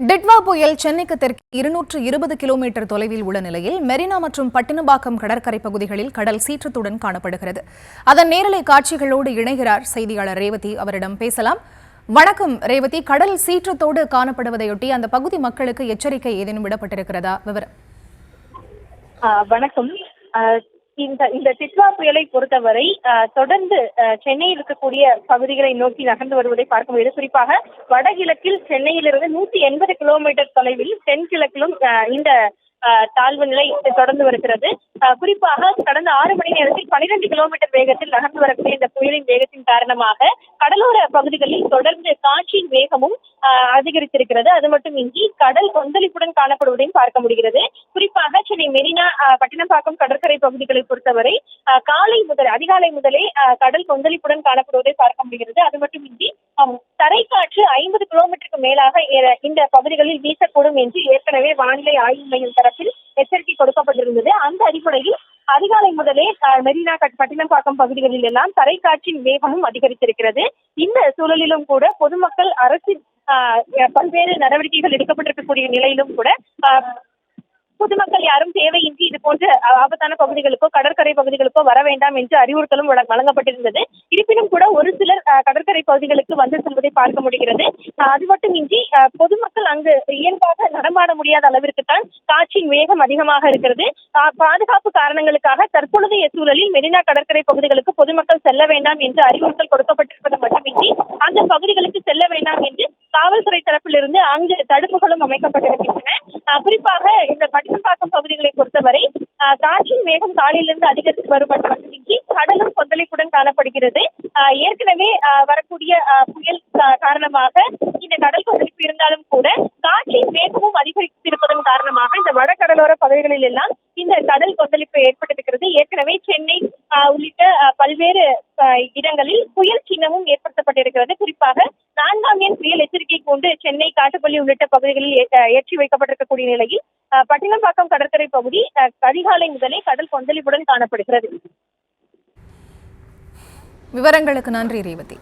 டிட்வா புயல் சென்னைக்கு தெற்கு 220 கிலோமீட்டர் தொலைவில் உள்ள நிலையில் மெரினா மற்றும் பட்டினப்பாக்கம் கடற்கரை பகுதிகளில் கடல் சீற்றத்துடன் காணப்படுகிறது. அதன் நேரலை காட்சிகளோடு இணைகிறார் செய்தியாளர் ரேவதி. அவரிடம் பேசலாம். வணக்கம் ரேவதி. கடல் சீற்றத்தோடு காணப்படுவதையொட்டி அந்த பகுதி மக்களுக்கு எச்சரிக்கை ஏதேனும் விடப்பட்டிருக்கிறதா? விவரம். வணக்கம். இந்த டிட்வா புயலை பொறுத்தவரை தொடர்ந்து சென்னையில் இருக்கக்கூடிய பகுதிகளை நோக்கி நகர்ந்து வருவதை பார்க்க முடியுது. குறிப்பாக வடகிழக்கில் சென்னையிலிருந்து 180 கிலோமீட்டர் தொலைவில் தென்கிழக்கிலும் இந்த தாழ்வு நிலை தொடர்ந்து வருகிறது. குறிப்பாக கடந்த 6 மணி நேரத்தில் 12 கிலோமீட்டர் வேகத்தில் நகர்ந்து வரக்கூடிய இந்த புயலின் வேகத்தின் காரணமாக கடலோர பகுதிகளில் தொடர்ந்து காற்றின் வேகமும் அதிகரித்திருக்கிறது. அது மட்டுமின்றி கடல் கொந்தளிப்புடன் காணப்படுவதையும் பார்க்க முடிகிறது. குறிப்பாக சென்னை மெரினா பட்டினப்பாக்கம் கடற்கரை பகுதிகளை பொறுத்தவரை அதிகாலை முதலே கடல் கொந்தளிப்புடன் காணப்படுவதை பார்க்க முடிகிறது. அது மட்டுமின்றி தரைக்காற்று 50 கிலோமீட்டருக்கு மேலாக இந்த பகுதிகளில் வீசக்கூடும் என்று ஏற்கனவே வானிலை ஆய்வு மையம் தரப்பில் எச்சரிக்கை கொடுக்கப்பட்டிருந்தது. அந்த அடிப்படையில் அதிகாலை முதலே மெரினா பட்டினப்பாக்கம் பகுதிகளில் எல்லாம் தரைக்காற்றின் வேகமும் அதிகரித்திருக்கிறது. இந்த சூழலிலும் கூட பொதுமக்கள் அரசின் பல்வேறு நடவடிக்கைகள் எடுக்கப்பட்டிருக்கக்கூடிய நிலையிலும் கூட பொதுமக்கள் யாரும் தேவையின்றி இது போன்ற ஆபத்தான பகுதிகளுக்கோ கடற்கரை பகுதிகளுக்கோ வர வேண்டாம் என்று அறிவுறுத்தலும் வழங்கப்பட்டிருந்தது. இருப்பினும் கூட ஒரு சிலர் கடற்கரை பகுதிகளுக்கு வந்து செல்வதை பார்க்க முடிகிறது. அது மட்டுமின்றி பொதுமக்கள் அங்கு இயல்பாக நடமாட முடியாத அளவிற்குத்தான் காற்றின் வேகம் அதிகமாக இருக்கிறது. பாதுகாப்பு காரணங்களுக்காக தற்பொழுதைய சூழலில் மெரினா கடற்கரை பகுதிகளுக்கு பொதுமக்கள் செல்ல வேண்டாம் என்று அறிவுறுத்தல் கொடுக்கப்பட்டிருப்பது மட்டுமின்றி அந்த பகுதிகளுக்கு செல்ல வேண்டாம் என்று காவல்துறை தரப்பிலிருந்து அங்கு தடுப்புகளும் அமைக்கப்பட்டிருக்கின்றன. குறிப்பாக இந்த பட்டினப்பாக்கம் பகுதிகளை பொறுத்தவரை காற்றின் வேகம் காலையிலிருந்து அதிகரித்து வருவது மட்டுமின்றி கடலும் கொந்தளிப்புடன் காணப்படுகிறது. ஏற்கனவே வரக்கூடிய புயல் காரணமாக இந்த கடல் கொந்தளிப்பு இருந்தாலும் கூட காற்றின் வேகமும் அதிகரித்திருப்பதன் காரணமாக இந்த வடகடலோர பகுதிகளில் எல்லாம் இந்த கடல் கொந்தளிப்பு ஏற்பட்டிருக்கிறது. ஏற்கனவே சென்னை உள்ளிட்ட பல்வேறு இடங்களில் புயல் சின்னமும் ஏற்படுத்தப்பட்டிருக்கிறது. குறிப்பாக 4ஆம் எண் புயல் எச்சரிக்கை கொண்டு சென்னை காட்டுப்பள்ளி உள்ளிட்ட பகுதிகளில் ஏற்றி வைக்கப்பட்டிருக்கக்கூடிய நிலையில் பட்டினப்பாக்கம் கடற்கரை பகுதி அதிகாலை முதலே கடல் கொந்தளிப்புடன் காணப்படுகிறது. விவரங்களுக்கு நன்றி ரேவதி.